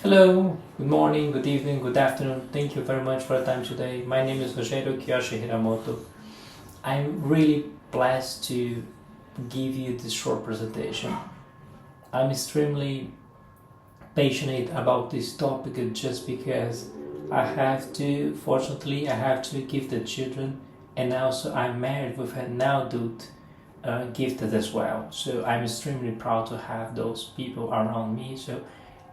Hello, good morning, good evening, good afternoon. Thank you very much for your time today. My name is Rogerio Hiramoto. I'm really blessed to give you this short presentation. I'm extremely passionate about this topic just because fortunately, I have two gifted children, and also I'm married with an adult gifted as well. So I'm extremely proud to have those people around me. So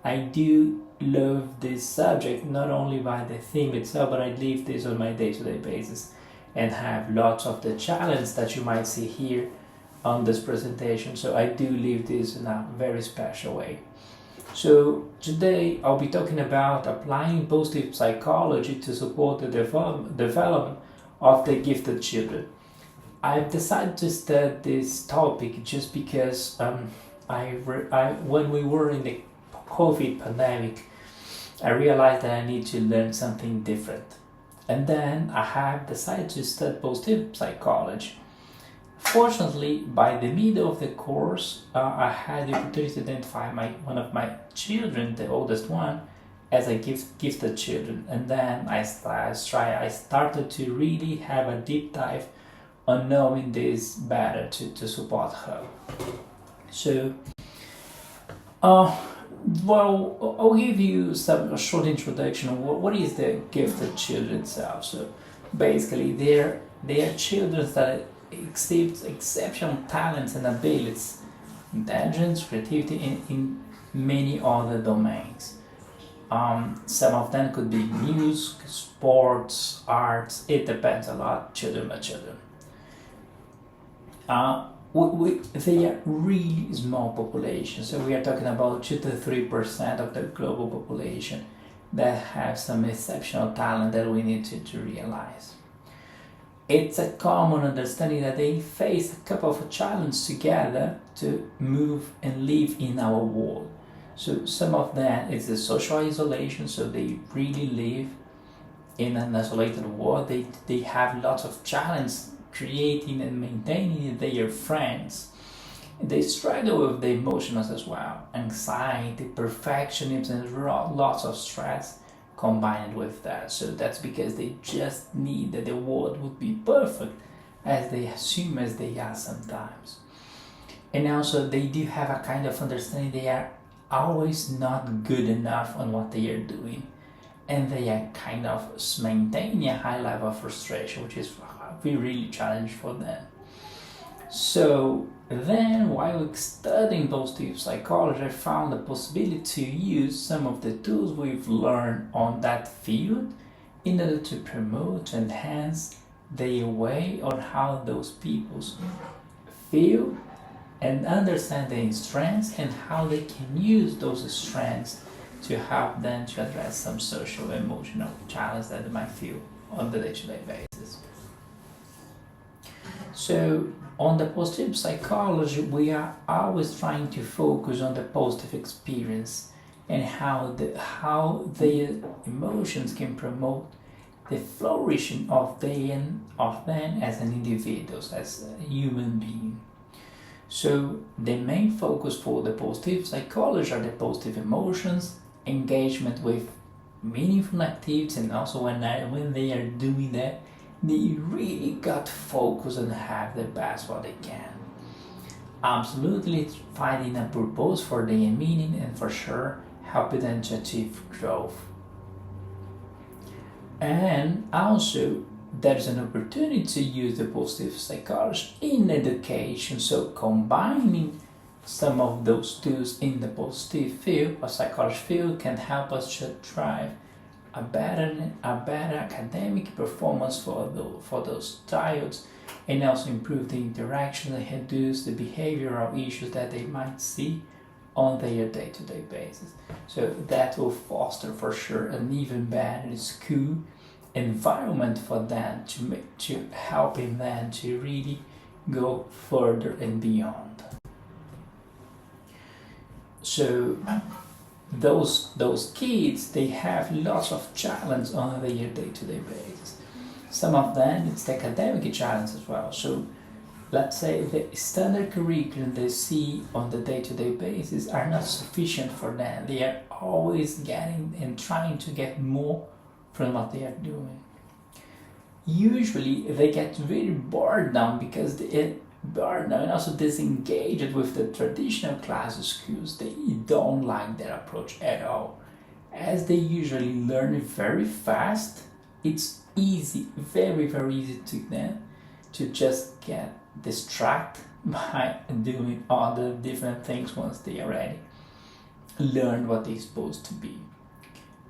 I do love this subject not only by the theme itself, but I live this on my day-to-day basis and have lots of the challenge that you might see here on this presentation. So I do live this in a very special way. So today I'll be talking about applying positive psychology to support the development of the gifted children. I've decided to study this topic just because when we were in the COVID pandemic, I realized that I need to learn something different. And then I have decided to study positive psychology. Fortunately, by the middle of the course, I had the opportunity to identify one of my children, the oldest one, as a gifted children. And then I started to really have a deep dive on knowing this better to support her. So, I'll give you a short introduction of what is the gifted children itself. So, basically, they are children that exhibit exceptional talents and abilities, intelligence, creativity in many other domains. Some of them could be music, sports, arts. It depends a lot, children by children. They are really small populations, so we are talking about 2 to 3% of the global population that have some exceptional talent that we need to realize. It's a common understanding that they face a couple of challenges together to move and live in our world. So some of them is the social isolation, so they really live in an isolated world. They have lots of challenges creating and maintaining their friends. They struggle with the emotions as well, anxiety, perfectionism, and lots of stress combined with that. So that's because they just need that the world would be perfect, as they assume as they are sometimes. And also they do have a kind of understanding they are always not good enough on what they are doing, and they are kind of maintaining a high level of frustration, which is really challenge for them. So then, while studying positive psychology, I found the possibility to use some of the tools we've learned on that field in order to promote, to enhance their way on how those peoples feel and understand their strengths and how they can use those strengths to help them to address some social emotional challenge that they might feel on the day-to-day basis. So on the positive psychology, we are always trying to focus on the positive experience and how their emotions can promote the flourishing of them as an individuals, as a human being. So the main focus for the positive psychology are the positive emotions, engagement with meaningful activities, and also when they are doing that, they really got focus and have the best what they can. Absolutely finding a purpose for their meaning, and for sure helping them to achieve growth. And also there's an opportunity to use the positive psychology in education. So combining some of those tools in the positive field or psychology field can help us to drive a better academic performance for those childs, and also improve the interaction and reduce the behavioral issues that they might see on their day-to-day basis. So that will foster for sure an even better school environment for them to helping them to really go further and beyond. So those kids, they have lots of challenge on their day-to-day basis. Some of them it's the academic challenge as well. So let's say the standard curriculum they see on the day-to-day basis are not sufficient for them. They are always getting and trying to get more from what they are doing. Usually they get very bored down because they bored down and also disengaged with the traditional class skills. They don't like their approach at all. As they usually learn very fast, it's easy, very very easy to them to just get distracted by doing other different things once they already learn what they're supposed to be.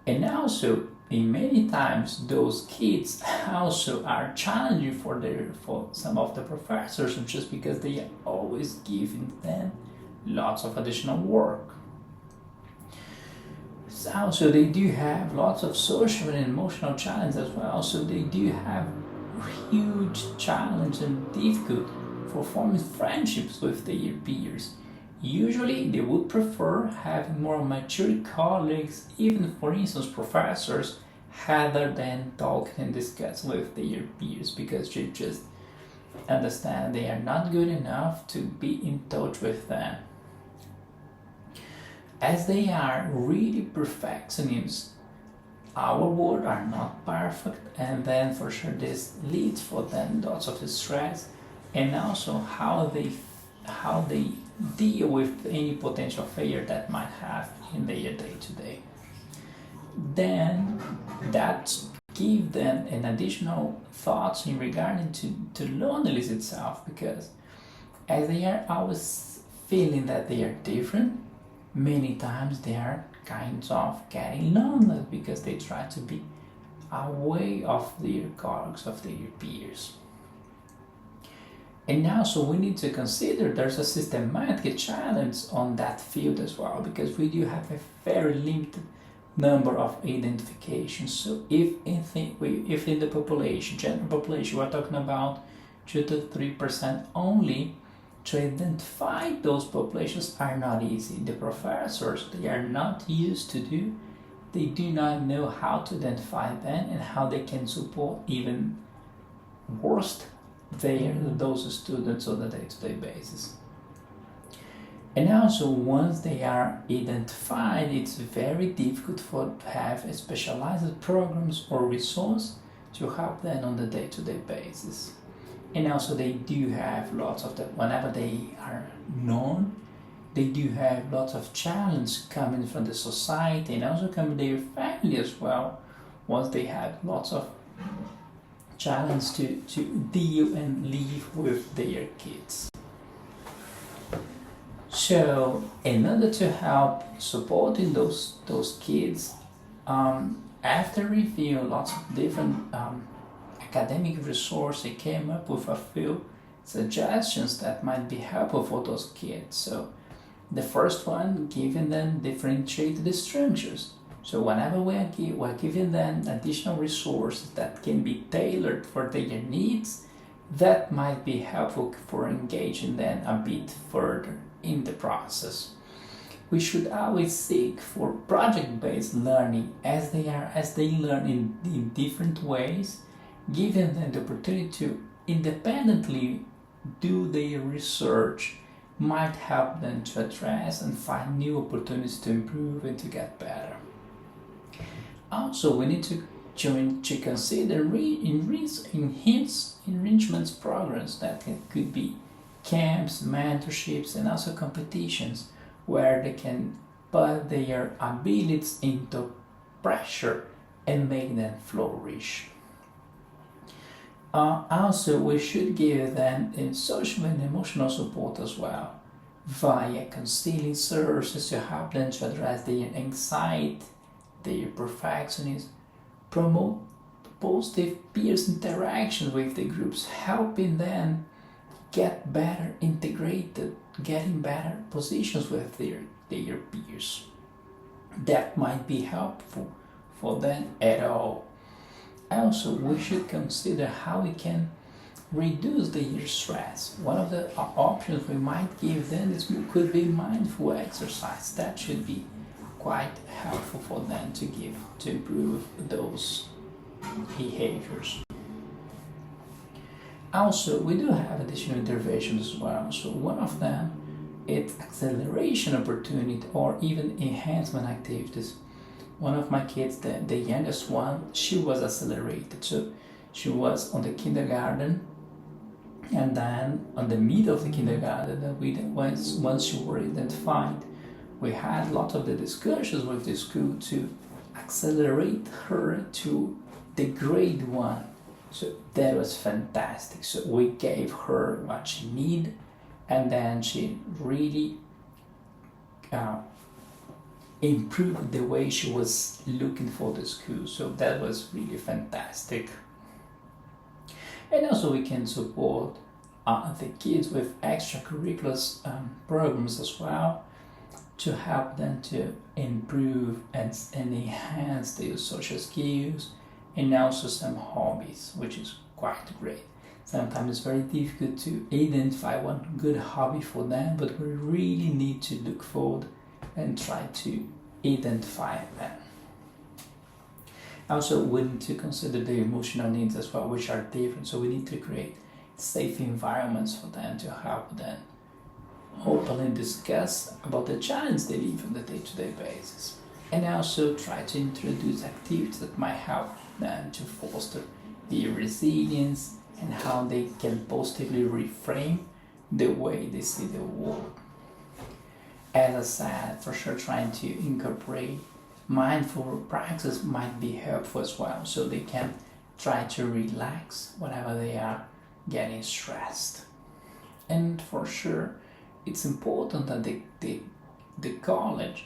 And also, in many times, those kids also are challenging for some of the professors just because they are always giving them lots of additional work. So they do have lots of social and emotional challenges as well. So they do have huge challenge and difficult for forming friendships with their peers. Usually they would prefer having more mature colleagues, even for instance professors, rather than talking and discuss with their peers because they just understand they are not good enough to be in touch with them. As they are really perfectionists, our world are not perfect, and then for sure this leads for them lots of stress, and also how they deal with any potential failure that might have in their day-to-day. Then that give them an additional thoughts in regarding to loneliness itself, because as they are always feeling that they are different, many times they are kind of getting lonely because they try to be away of their colleagues, of their peers. And now, so we need to consider there's a systematic challenge on that field as well, because we do have a very limited number of identifications. So if in the population, general population, we're talking about 2 to 3% only, to identify those populations are not easy. The professors, they are not used to do, they do not know how to identify them and how they can support even worse those students on a day-to-day basis. And also once they are identified, it's very difficult to have specialized programs or resource to help them on the day-to-day basis. And also they do have lots of that whenever they are known, they do have lots of challenge coming from the society and also coming their family as well, once they have lots of challenge to deal and live with their kids. So in order to help supporting those kids, after reviewing lots of different academic resources, they came up with a few suggestions that might be helpful for those kids. So the first one, giving them differentiated structures. So whenever we're giving them additional resources that can be tailored for their needs, that might be helpful for engaging them a bit further in the process. We should always seek for project-based learning as they learn in different ways, giving them the opportunity to independently do their research might help them to address and find new opportunities to improve and to get better. Also, we need to consider enrichment programs that could be camps, mentorships, and also competitions where they can put their abilities into pressure and make them flourish. Also, we should give them social and emotional support as well, via counseling services to help them to address their anxiety, their perfectionism, promote positive peers interaction with the groups, helping them get better integrated, getting better positions with their peers. That might be helpful for them at all. Also, we should consider how we can reduce their stress. One of the options we might give them could be mindful exercise. That should be quite helpful for them to improve those behaviors. Also, we do have additional interventions as well. So one of them, it's acceleration opportunity or even enhancement activities. One of my kids, the youngest one, she was accelerated. So she was on the kindergarten, and then on the middle of the kindergarten, once she were identified, we had a lot of the discussions with the school to accelerate her to the grade 1. So that was fantastic. So we gave her what she needed, and then she really improved the way she was looking for the school. So that was really fantastic. And also we can support the kids with extracurricular programs as well, to help them to improve and enhance their social skills, and also some hobbies, which is quite great. Sometimes it's very difficult to identify one good hobby for them, but we really need to look forward and try to identify them. Also, we need to consider the emotional needs as well, which are different. So we need to create safe environments for them to help them openly discuss about the challenges they live on a day-to-day basis. And also try to introduce activities that might help them to foster their resilience and how they can positively reframe the way they see the world. As I said, for sure trying to incorporate mindful practice might be helpful as well, so they can try to relax whenever they are getting stressed. And for sure, it's important that the college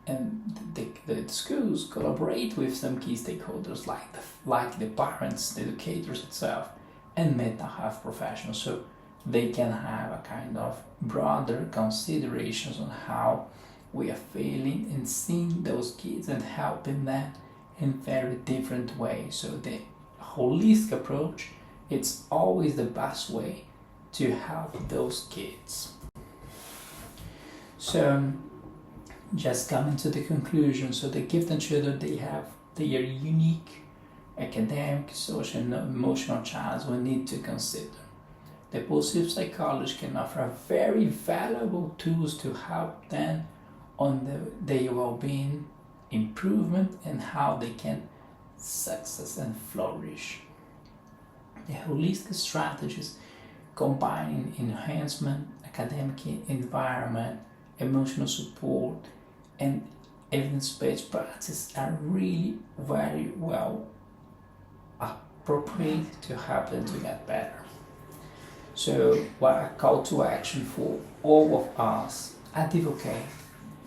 and the schools collaborate with some key stakeholders like the parents, the educators itself, and mental health professionals, so they can have a kind of broader considerations on how we are feeling and seeing those kids and helping them in very different ways. So the holistic approach, it's always the best way to help those kids. So just coming to the conclusion, so the gifted children, they have their unique academic, social, and emotional challenges we need to consider. The positive psychology can offer very valuable tools to help them on their well-being, improvement, and how they can success and flourish. The holistic strategies combining enhancement, academic environment, emotional support, and evidence-based practice are really very well appropriate to help them to get better. So, what a call to action for all of us advocate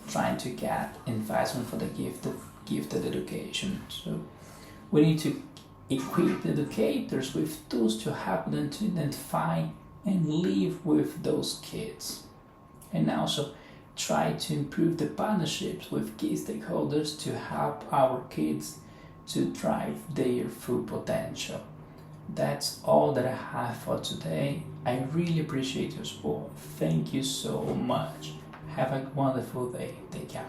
trying to get investment for the gifted education. So, we need to equip educators with tools to help them to identify and live with those kids, and also try to improve the partnerships with key stakeholders to help our kids to drive their full potential. That's all that I have for today. I really appreciate your support. Thank you so much. Have a wonderful day. Take care.